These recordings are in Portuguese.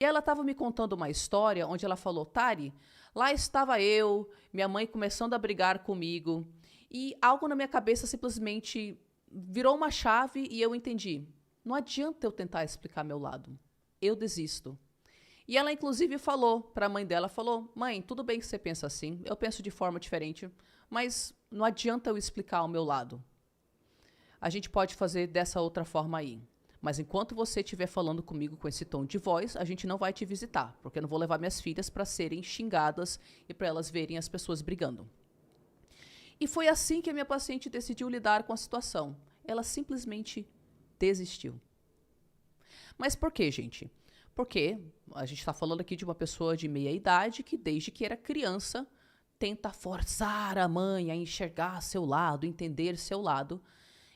E ela estava me contando uma história onde ela falou: Tari, lá estava eu, minha mãe começando a brigar comigo, e algo na minha cabeça simplesmente virou uma chave e eu entendi. Não adianta eu tentar explicar meu lado. Eu desisto. E ela, inclusive, falou para a mãe dela, falou: mãe, tudo bem que você pensa assim, eu penso de forma diferente, mas não adianta eu explicar o meu lado. A gente pode fazer dessa outra forma aí. Mas enquanto você estiver falando comigo com esse tom de voz, a gente não vai te visitar, porque eu não vou levar minhas filhas para serem xingadas e para elas verem as pessoas brigando. E foi assim que a minha paciente decidiu lidar com a situação. Ela simplesmente desistiu. Mas por quê, gente? Porque a gente está falando aqui de uma pessoa de meia idade que, desde que era criança, tenta forçar a mãe a enxergar seu lado, entender seu lado.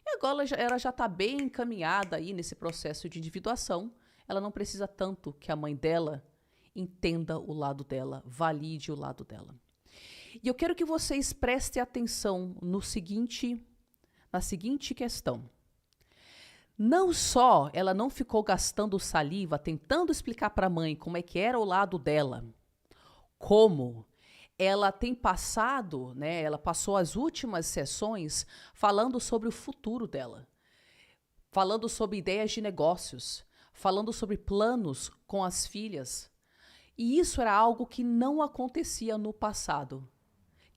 E agora ela já está bem encaminhada aí nesse processo de individuação. Ela não precisa tanto que a mãe dela entenda o lado dela, valide o lado dela. E eu quero que vocês prestem atenção na seguinte questão. Não só ela não ficou gastando saliva tentando explicar para a mãe como é que era o lado dela, como ela tem passado, né, ela passou as últimas sessões falando sobre o futuro dela, falando sobre ideias de negócios, falando sobre planos com as filhas. E isso era algo que não acontecia no passado.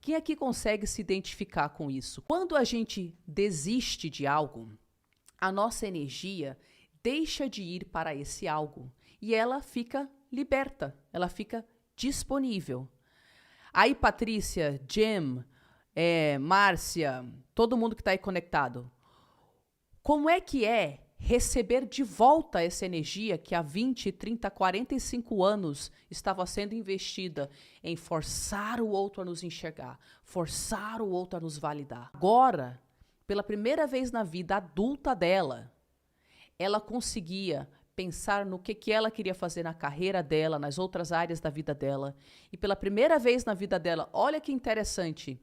Quem aqui consegue se identificar com isso? Quando a gente desiste de algo, a nossa energia deixa de ir para esse algo e ela fica liberta, ela fica disponível. Aí, Patrícia, Jim, Márcia, todo mundo que está aí conectado, como é que é receber de volta essa energia que há 20, 30, 45 anos estava sendo investida em forçar o outro a nos enxergar, forçar o outro a nos validar? Agora, pela primeira vez na vida adulta dela, ela conseguia pensar no que ela queria fazer na carreira dela, nas outras áreas da vida dela. E pela primeira vez na vida dela, olha que interessante,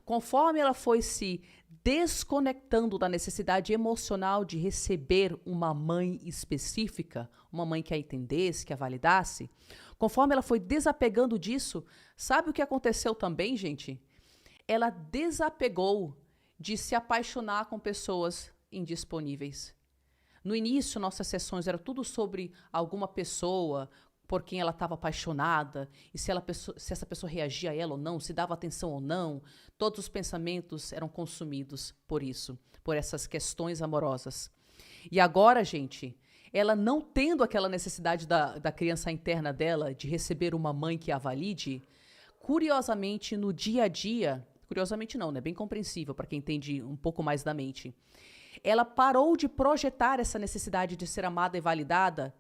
conforme ela foi se desconectando da necessidade emocional de receber uma mãe específica, uma mãe que a entendesse, que a validasse, conforme ela foi desapegando disso, sabe o que aconteceu também, gente? Ela desapegou de se apaixonar com pessoas indisponíveis. No início, nossas sessões eram tudo sobre alguma pessoa por quem ela estava apaixonada, e se essa pessoa reagia a ela ou não, se dava atenção ou não. Todos os pensamentos eram consumidos por isso, por essas questões amorosas. E agora, gente, ela não tendo aquela necessidade da criança interna dela de receber uma mãe que a valide, curiosamente, no dia a dia, curiosamente não, né? Bem compreensível para quem entende um pouco mais da mente, ela parou de projetar essa necessidade de ser amada e validada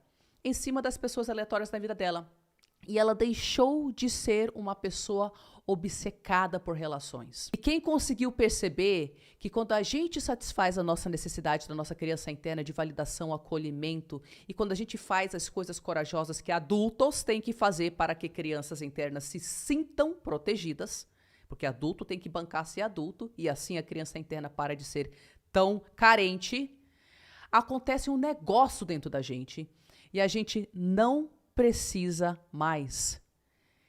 em cima das pessoas aleatórias na vida dela. E ela deixou de ser uma pessoa obcecada por relações. E quem conseguiu perceber que quando a gente satisfaz a nossa necessidade da nossa criança interna de validação, acolhimento, e quando a gente faz as coisas corajosas que adultos têm que fazer para que crianças internas se sintam protegidas, porque adulto tem que bancar ser adulto, e assim a criança interna para de ser tão carente, acontece um negócio dentro da gente e a gente não precisa mais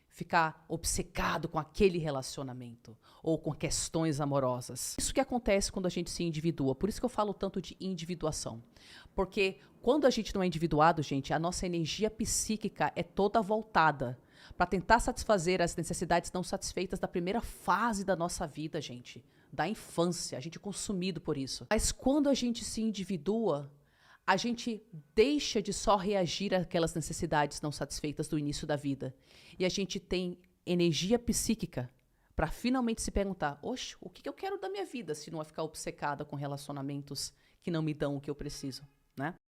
ficar obcecado com aquele relacionamento ou com questões amorosas. Isso que acontece quando a gente se individua. Por isso que eu falo tanto de individuação. Porque quando a gente não é individuado, gente, a nossa energia psíquica é toda voltada para tentar satisfazer as necessidades não satisfeitas da primeira fase da nossa vida, gente. Da infância, a gente é consumido por isso. Mas quando a gente se individua, a gente deixa de só reagir àquelas necessidades não satisfeitas do início da vida. E a gente tem energia psíquica para finalmente se perguntar: oxe, o que eu quero da minha vida se não é ficar obcecada com relacionamentos que não me dão o que eu preciso, né?